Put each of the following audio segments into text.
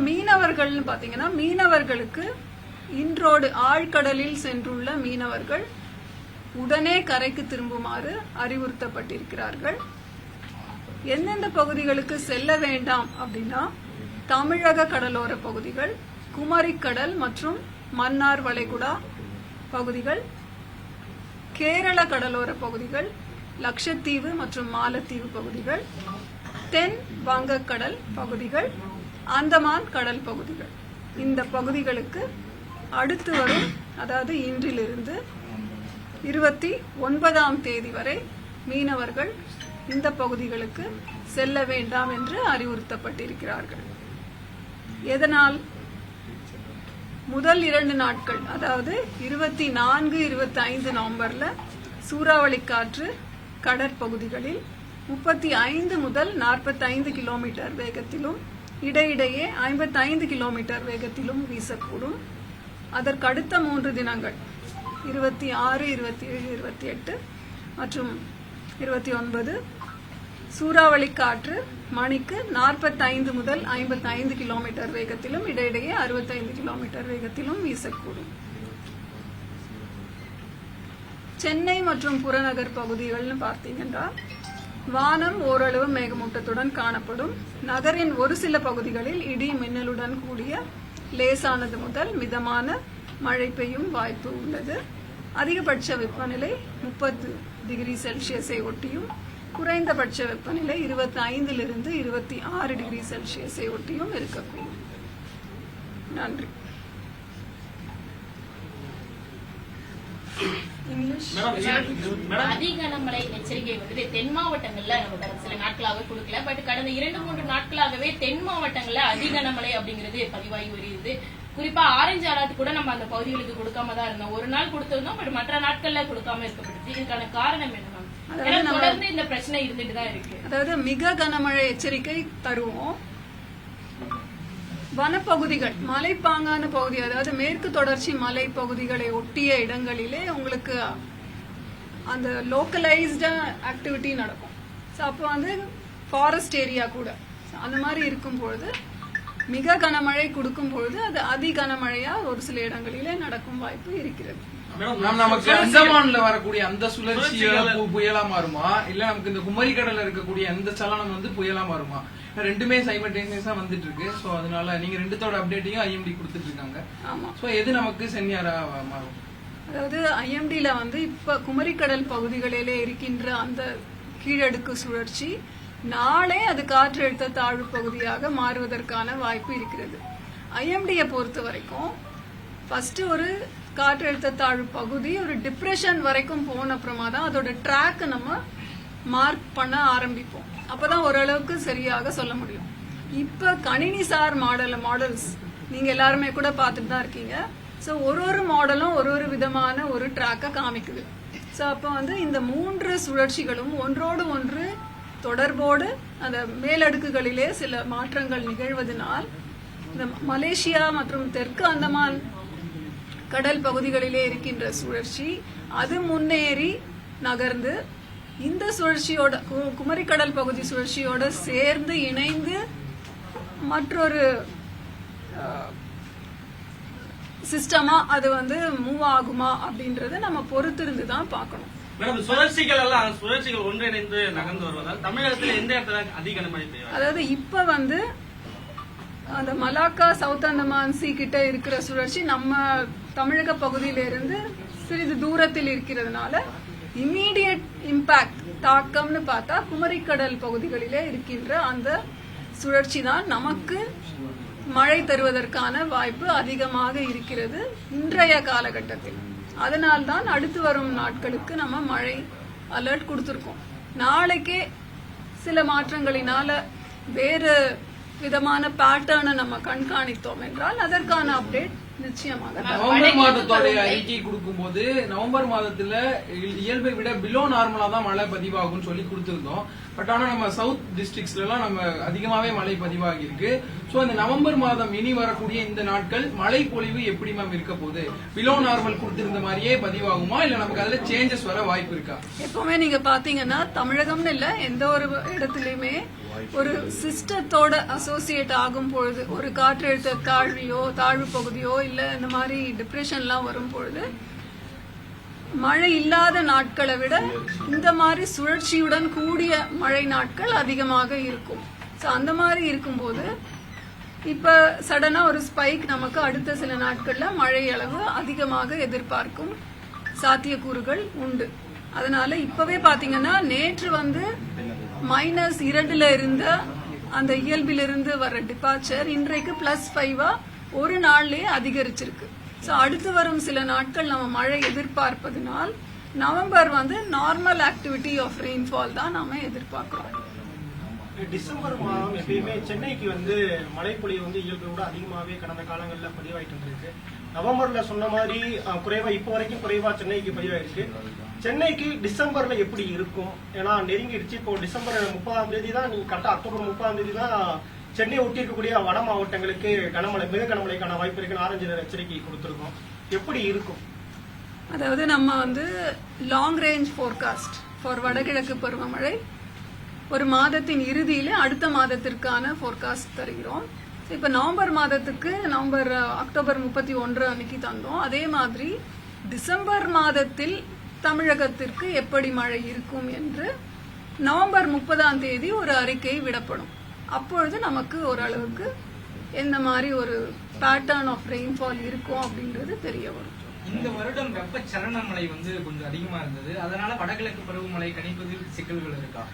மீனவர்கள்னு பாத்தீங்கன்னா மீனவர்களுக்கு இன்றோடு ஆழ்கடலில் சென்றுள்ள மீனவர்கள் உடனே கரைக்கு திரும்புமாறு அறிவுறுத்தப்பட்டிருக்கிறார்கள். எந்தெந்த பகுதிகளுக்கு செல்ல வேண்டாம் அப்படின்னா தமிழக கடலோர பகுதிகள், குமரிக்கடல் மற்றும் மன்னார் வளைகுடா பகுதிகள், கேரள கடலோர பகுதிகள், லட்சத்தீவு மற்றும் மாலத்தீவு பகுதிகள், தென் வங்கக்கடல் பகுதிகள், அந்தமான் கடல் பகுதிகள். இந்த பகுதிகளுக்கு அடுத்து வரும், அதாவது இன்றிலிருந்து 29ஆம் தேதி வரை மீனவர்கள் இந்த பகுதிகளுக்கு செல்ல வேண்டாம் என்று அறிவுறுத்தப்பட்டிருக்கிறார்கள். எதனால்? முதல் 2 நாட்கள், அதாவது 24, 25 நவம்பர்ல சூறாவளி காற்று கடற்பகுதிகளில் 35 முதல் 45 கிலோமீட்டர் வேகத்திலும் இடையிடையே 55 கிலோமீட்டர் வேகத்திலும் வீசக்கூடும். அதற்கடுத்த 3 தினங்கள் 26, 27, 28 மற்றும் 29 சூறாவளி காற்று மணிக்கு 45 முதல் 55 கிலோமீட்டர் வேகத்திலும் இடையிடையே 65 கிலோமீட்டர் வேகத்திலும் வீசக்கூடும். சென்னை மற்றும் புறநகர் பகுதிகள்னு பார்த்தீங்கன்னா வானம் ஓரளவு மேகமூட்டத்துடன் காணப்படும். நகரின் ஒரு சில பகுதிகளில் இடி மின்னலுடன் கூடிய லேசானது முதல் மிதமான மழை பெய்யும் வாய்ப்பு உள்ளது. அதிகபட்ச வெப்பநிலை 30 டிகிரி செல்சியஸை ஒட்டியும் குறைந்தபட்ச வெப்பநிலை 25 26 டிகிரி செல்சியஸை ஒட்டியும் இருக்கக்கூடும். நன்றி. அதி கனமழை எச்சரிக்கை வந்து தென் மாவட்டங்கள்ல நம்ம சில நாட்களாகவே கொடுக்கல. பட் கடந்த 2-3 நாட்களாகவே தென் மாவட்டங்கள்ல அதி கனமழை அப்படிங்கிறது பதிவாகி வருகிறது. குறிப்பா ஆரஞ்சு அலர்ட் கூட நம்ம அந்த பகுதிகளுக்கு கொடுக்காம தான் இருந்தோம். ஒரு நாள் கொடுத்திருந்தோம், பட் மற்ற நாட்கள்ல கொடுக்காம இருக்கப்பட்டது. இதுக்கான காரணம் என்ன? தொடர்ந்து இந்த பிரச்சனை இருந்துட்டு தான் இருக்கு. அதாவது மிக கனமழை எச்சரிக்கை தருவோம். வனப்பகுதிகள், மலைப்பாங்கான பகுதி, அதாவது மேற்கு தொடர்ச்சி மலை பகுதிகளை ஒட்டிய இடங்களிலே உங்களுக்கு அந்த லோக்கலைஸ்டு ஆக்டிவிட்டி நடக்கும். அப்போ வந்து ஃபாரஸ்ட் ஏரியா கூட அந்த மாதிரி இருக்கும் பொழுது மிக கனமழை கொடுக்கும் பொழுது அது அதி கனமழையா ஒரு சில இடங்களிலே நடக்கும் வாய்ப்பு இருக்கிறது. நமக்கு அந்தமான்ல வரக்கூடிய அந்த சுழற்சி புயலா மாறுமா, இல்ல நமக்கு இந்த குமரிக்கடல்ல இருக்கக்கூடிய அந்த சலனம் வந்து புயலா மாறுமா? ரெண்டுமே சைமல்டேனியஸா வந்துட்டு இருக்கு. சோ அதனால நீங்க ரெண்டுத்தோட அப்டேட்டையும் ஐஎம்டி கொடுத்துட்டு இருக்காங்க. ஆமா. சோ எது நமக்கு சென்னியாரா மாறும்? அதாவது ஐஎம்டில வந்து இப்ப குமரிக்கடல் பகுதிகளிலே இருக்கின்ற அந்த கீழடுக்கு சுழற்சி நாளே அது காற்றழுத்த தாழ்வு பகுதியாக மாறுவதற்கான வாய்ப்பு இருக்கிறது. ஐஎம்டியை பொறுத்த வரைக்கும் ஃபர்ஸ்ட் ஒரு காற்றழுத்த தாழ்வு பகுதி ஒரு டிப்ரெஷன் வரைக்கும் போன அப்புறமா தான் அதோட ட்ராக் நம்ம மார்க் பண்ண ஆரம்பிப்போம். அப்பதான் ஓரளவுக்கு சரியாக சொல்ல முடியும். இப்ப கணினிசார் மாடல்ஸ் நீங்க எல்லாருமே கூட பார்த்துட்டு தான் இருக்கீங்க. ஸோ ஒரு மாடலும் ஒரு விதமான ஒரு ட்ராக்கை காமிக்குது. ஸோ அப்போ வந்து இந்த 3 சுழற்சிகளும் ஒன்றோடு ஒன்று தொடர்போடு அந்த மேலடுக்குகளிலே சில மாற்றங்கள் நிகழ்வதனால் இந்த மலேசியா மற்றும் தெற்கு அந்தமான் கடல் பகுதிகளிலே இருக்கின்ற சுழற்சி அது முன்னேறி நகர்ந்து இந்த சுழற்சியோட குமரிக்கடல் பகுதி சுழற்சியோட சேர்ந்து இணைந்து மற்றொரு சிஸ்டமா அது வந்து மூவ் ஆகுமா அப்படின்றத நம்ம பொறுத்திருந்து தான் பார்க்கணும். சுழற்சிகள் ஒன்றிணைந்து நகர்ந்து வருவதால் தமிழகத்தில் எந்த இடத்துல அதிக கனமழை பெய்யும்? அதாவது இப்ப வந்து அந்த மலாக்கா சவுத் அந்தமான் சி கிட்ட இருக்கிற சுழற்சி நம்ம தமிழக பகுதியிலிருந்து சிறிது தூரத்தில் இருக்கிறதுனால இம்மீடியட் இம்பாக்ட் தாக்கம்னு பார்த்தா குமரிக்கடல் பகுதிகளிலே இருக்கின்ற அந்த சுழற்சி தான் நமக்கு மழை தருவதற்கான வாய்ப்பு அதிகமாக இருக்கிறது இன்றைய காலகட்டத்தில். அதனால்தான் அடுத்து வரும் நாட்களுக்கு நம்ம மழை அலர்ட் கொடுத்திருக்கோம். நாளைக்கே சில மாற்றங்களினால வேறு விதமான பேட்டர்னை நம்ம கண்காணித்தோம் என்றால் அதற்கான அப்டேட் நிச்சயமாக நவம்பர் மாதத்தோட அறிக்கை கொடுக்கும் போது நவம்பர் மாதத்துல இயல்பை விட பிலோ நார்மலா தான் மழை பதிவாகும் சொல்லி கொடுத்திருந்தோம். பட் ஆனா நம்ம சவுத் டிஸ்ட்ரிக்ட்ஸ்ல எல்லாம் நம்ம அதிகமாவே மழை பதிவாகி இருக்கு. சோ இந்த நவம்பர் மாதம் இனி வரக்கூடிய இந்த நாட்கள் மழை பொழிவு எப்படி மேம் இருக்க போகுது? பிலோ நார்மல் கொடுத்திருந்த மாதிரியே பதிவாகுமா, இல்ல நமக்கு அதுல சேஞ்சஸ் வர வாய்ப்பு இருக்கா? எப்பவுமே நீங்க பாத்தீங்கன்னா தமிழகம்னு இல்ல எந்த ஒரு இடத்துலயுமே ஒரு சிஸ்டத்தோட அசோசியேட் ஆகும் பொழுது, ஒரு காற்றழுத்த தாழ்வு பகுதியோ இல்ல இந்த மாதிரி டிப்ரெஷன்லாம் வரும் பொழுது மழை இல்லாத நாட்களை விட இந்த மாதிரி சுழற்சியுடன் கூடிய மழை நாட்கள் அதிகமாக இருக்கும். ஸோ அந்த மாதிரி இருக்கும்போது இப்ப சடனா ஒரு ஸ்பைக் நமக்கு அடுத்த சில நாட்கள்ல மழை அளவு அதிகமாக எதிர்பார்க்கும் சாத்தியக்கூறுகள் உண்டு. அதனால இப்பவே பாத்தீங்கன்னா நேற்று வந்து -2 இருந்த அந்த இயல்பிலிருந்து வர டிபார்ச்சர் இன்றைக்கு +5 ஒரு நாள்லயே அதிகரிச்சிருக்கு. ஸோ அடுத்து வரும் சில நாட்கள் நம்ம மழை எதிர்பார்ப்பதனால் நவம்பர் வந்து நார்மல் ஆக்டிவிட்டி ஆஃப் ரெயின்ஃபால் தான் நாம எதிர்பார்க்கிறோம். டிசம்பர் மாதம் எப்பயுமே சென்னைக்கு வந்து மழைப்பொழிவு வந்து இயல்பை விட அதிகமாகவே கடந்த காலங்களில் பதிவாயிட்டு இருக்கு. நவம்பர்ல சொன்ன மாதிரி குறைவா இப்போ வரைக்கும் குறைவா சென்னைக்கு பதிவாயிருக்கு. சென்னைக்கு டிசம்பர்ல எப்படி இருக்கும்? ஏன்னா நெருங்கிடுச்சு. இப்போ டிசம்பர் 30ஆம் தேதி தான், நீங்க கரெக்டா அக்டோபர் 30ஆம் தேதி தான் சென்னையை ஒட்டி இருக்கக்கூடிய வட மாவட்டங்களுக்கு கனமழை, மிக கனமழைக்கான வாய்ப்பு இருக்குன்னு ஆரஞ்சு நிற எச்சரிக்கை கொடுத்திருக்கோம். எப்படி இருக்கும்? அதாவது நம்ம வந்து லாங் ரேஞ்ச் ஃபோர்காஸ்ட் ஃபார் வடகிழக்கு பருவமழை ஒரு மாதத்தின் இறுதியில அடுத்த மாதத்திற்கான ஃபோர்காஸ்ட் தருகிறோம். இப்ப நவம்பர் மாதத்துக்கு அக்டோபர் 31 அன்னைக்கு தந்தோம். அதே மாதிரி டிசம்பர் மாதத்தில் தமிழகத்திற்கு எப்படி மழை இருக்கும் என்று நவம்பர் 30ஆம் தேதி ஒரு அறிக்கை விடப்படும். அப்பொழுது நமக்கு ஓரளவுக்கு எந்த மாதிரி ஒரு பேட்டர்ன் ஆஃப் ரெயின்ஃபால் இருக்கும் அப்படின்றது தெரிய வரும். இந்த வருடம் வெப்பச்சலன மழை வந்து கொஞ்சம் அதிகமா இருந்தது. அதனால வடகிழக்கு பருவமழை கணிப்பதில் சிக்கல்கள் இருக்கா?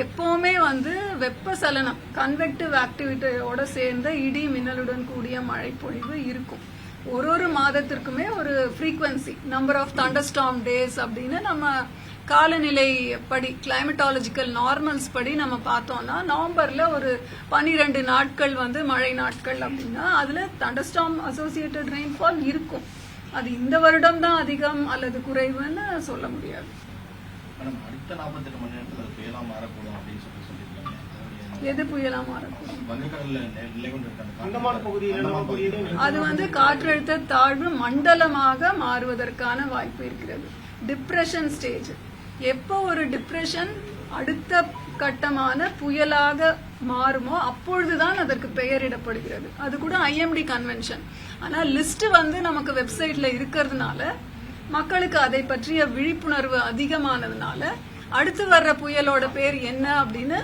எப்பவுமே வந்து வெப்பசலனம் கன்வெக்டிவ் ஆக்டிவிட்டியோட சேர்ந்த இடி மின்னலுடன் கூடிய மழை பொழிவு இருக்கும். ஒரு மாதத்திற்குமே ஒரு ஃப்ரீக்வன்சி நம்பர் ஆஃப் தண்டர்ஸ்டார்ம் டேஸ் அப்படின்னு நம்ம காலநிலை படி கிளைமேட்டாலஜிக்கல் நார்மல்ஸ் படி நம்ம பார்த்தோம்னா நவம்பர்ல ஒரு 12 நாட்கள் வந்து மழை நாட்கள் அப்படின்னா அதுல தண்டர்ஸ்டார்ம் அசோசியேட்டட் ரெயின்ஃபால் இருக்கும். அது இந்த வருடம் தான் அதிகம் அல்லது குறைவுன்னு சொல்ல முடியாது. அடுத்த 48 மணி நேரத்துல புயலா மாறக்கூடும் அப்படின்னு சொல்லியிருக்காங்க. எது புயலா மாறக்கூடும்? வங்கக்கடல்ல நிலை கொண்டிருக்காங்க அந்தமான் பகுதியில் அது வந்து காற்றழுத்த தாழ்வு மண்டலமாக மாறுவதற்கான வாய்ப்பு இருக்கிறது. Depression stage. எப்போ ஒரு டிப்ரெஷன் அடுத்த கட்டமான புயலாக மாறுமோ அப்பொழுதுதான் அதற்கு பெயரிடப்படுகிறது. அது கூட IMD கன்வென்ஷன். ஆனா லிஸ்ட் வந்து நமக்கு வெப்சைட்ல இருக்கிறதுனால மக்களுக்கு அதை பற்றிய விழிப்புணர்வு அதிகமானதுனால அடுத்து வர்ற புயலோட பேர் என்ன அப்படின்னு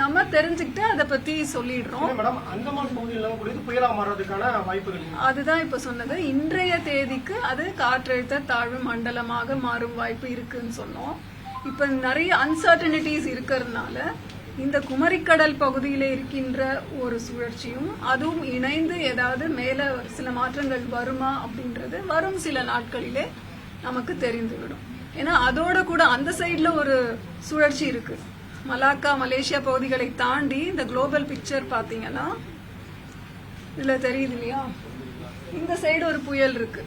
நம்ம தெரிஞ்சுக்கிட்டு அதை பத்தி சொல்லிடுறோம். மேடம், அந்தமான் பகுதியில் புயலா மாறுறதுக்கான வாய்ப்புகள் அதுதான் இப்ப சொன்னது. இன்றைய தேதிக்கு அது காற்றழுத்த தாழ்வு மண்டலமாக மாறும் வாய்ப்பு இருக்குன்னு சொன்னோம். இப்ப நிறைய அன்சர்டனிட்டிஸ் இருக்கிறதுனால இந்த குமரிக்கடல் பகுதியில இருக்கின்ற ஒரு சுழற்சியும் அதுவும் இணைந்து ஏதாவது மேல சில மாற்றங்கள் வருமா அப்படின்றது வரும் சில நாட்களிலே நமக்கு தெரிந்துவிடும். ஏன்னா அதோட கூட அந்த சைட்ல ஒரு சுழற்சி இருக்கு. மலாக்கா மலேசியா பகுதிகளை தாண்டி இந்த குளோபல் பிக்சர் பாத்தீங்கன்னா இதுல தெரியுது இல்லையா, இந்த சைடு ஒரு புயல் இருக்கு.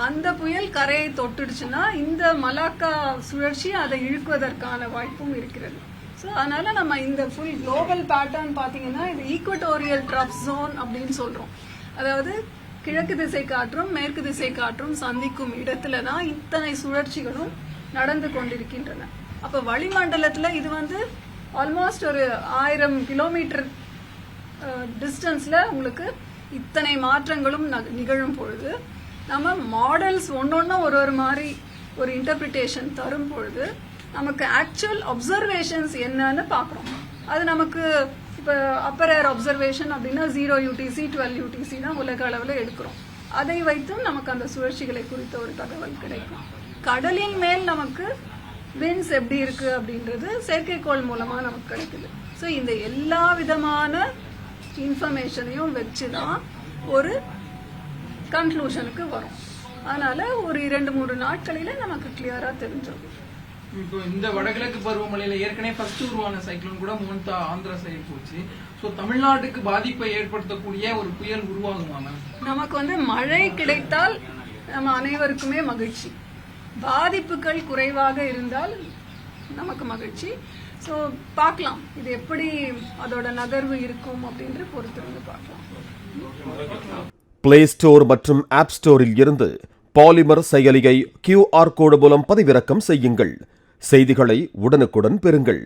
அந்த புயல் கரையை தொட்டுடுச்சுன்னா இந்த மலாக்கா சுழற்சி அதை இழுக்குவதற்கான வாய்ப்பும் இருக்கிறது. ஸோ அதனால நம்ம இந்த ஃபுல் குளோபல் பேட்டர்ன் பாத்தீங்கன்னா இது ஈக்குவட்டோரியல் ட்ரஃப் ஜோன் அப்படின்னு சொல்றோம். அதாவது கிழக்கு திசை காற்றும் மேற்கு திசை காற்றும் சந்திக்கும் இடத்துல தான் இத்தனை சுழற்சிகளும் நடந்து கொண்டிருக்கின்றன. அப்ப வளிமண்டலத்துல இது வந்து ஆல்மோஸ்ட் ஒரு 1000 கிலோமீட்டர் டிஸ்டன்ஸ்ல உங்களுக்கு இத்தனை மாற்றங்களும் நிகழும் பொழுது நம்ம மாடல்ஸ் ஒன்னொன்னும் ஒரு மாதிரி ஒரு இன்டர்பிரிட்டேஷன் தரும் பொழுது நமக்கு ஆக்சுவல் அப்சர்வேஷன்ஸ் என்னன்னு பாக்குறோம். அது நமக்கு இப்ப அப்பர் ஏர் அப்சர்வேஷன் அப்படின்னா 0 UTC 12 UTC தான் உலக அளவுல எடுக்கிறோம். அதை வைத்தும் நமக்கு அந்த சுழற்சிகளை குறித்த ஒரு தகவல் கிடைக்கும். கடலின் மேல் நமக்கு விண்ட்ஸ் எப்படி இருக்கு அப்படின்றது செயற்கைக்கோள் மூலமா நமக்கு கிடைக்குது. ஸோ இந்த எல்லா விதமான இன்ஃபர்மேஷனையும் வச்சுதான் ஒரு கன்க்ளூஷனுக்கு வரும். அதனால ஒரு 2-3 நாட்களில நமக்கு கிளியரா தெரிஞ்சிடும். இப்போ இந்த வடகிழக்கு பருவமழையில ஏற்கனவே ஃபர்ஸ்ட் உருவான சைக்ளோன் கூட மோன்தா ஆந்திரா சைடு போச்சு. சோ தமிழ்நாட்டுக்கு பாதிப்பை ஏற்படுத்தக்கூடிய ஒரு புயல் உருவாகுமா மேம்? நமக்கு வந்து மழை கிடைத்தால் நம்ம அனைவருக்குமே மகிழ்ச்சி. பாதிப்புகள் குறைவாக இருந்தால் நமக்கு மகிழ்ச்சி. ஸோ பார்க்கலாம் இது எப்படி அதோட நகர்வு இருக்கும் அப்படின்ற பொறுத்திருந்து பார்க்கலாம். பிளே ஸ்டோர் மற்றும் ஆப் ஸ்டோரில் இருந்து பாலிமர் செயலியை QR கோடு மூலம் பதிவிறக்கம் செய்யுங்கள். செய்திகளை உடனுக்குடன் பெறுங்கள்.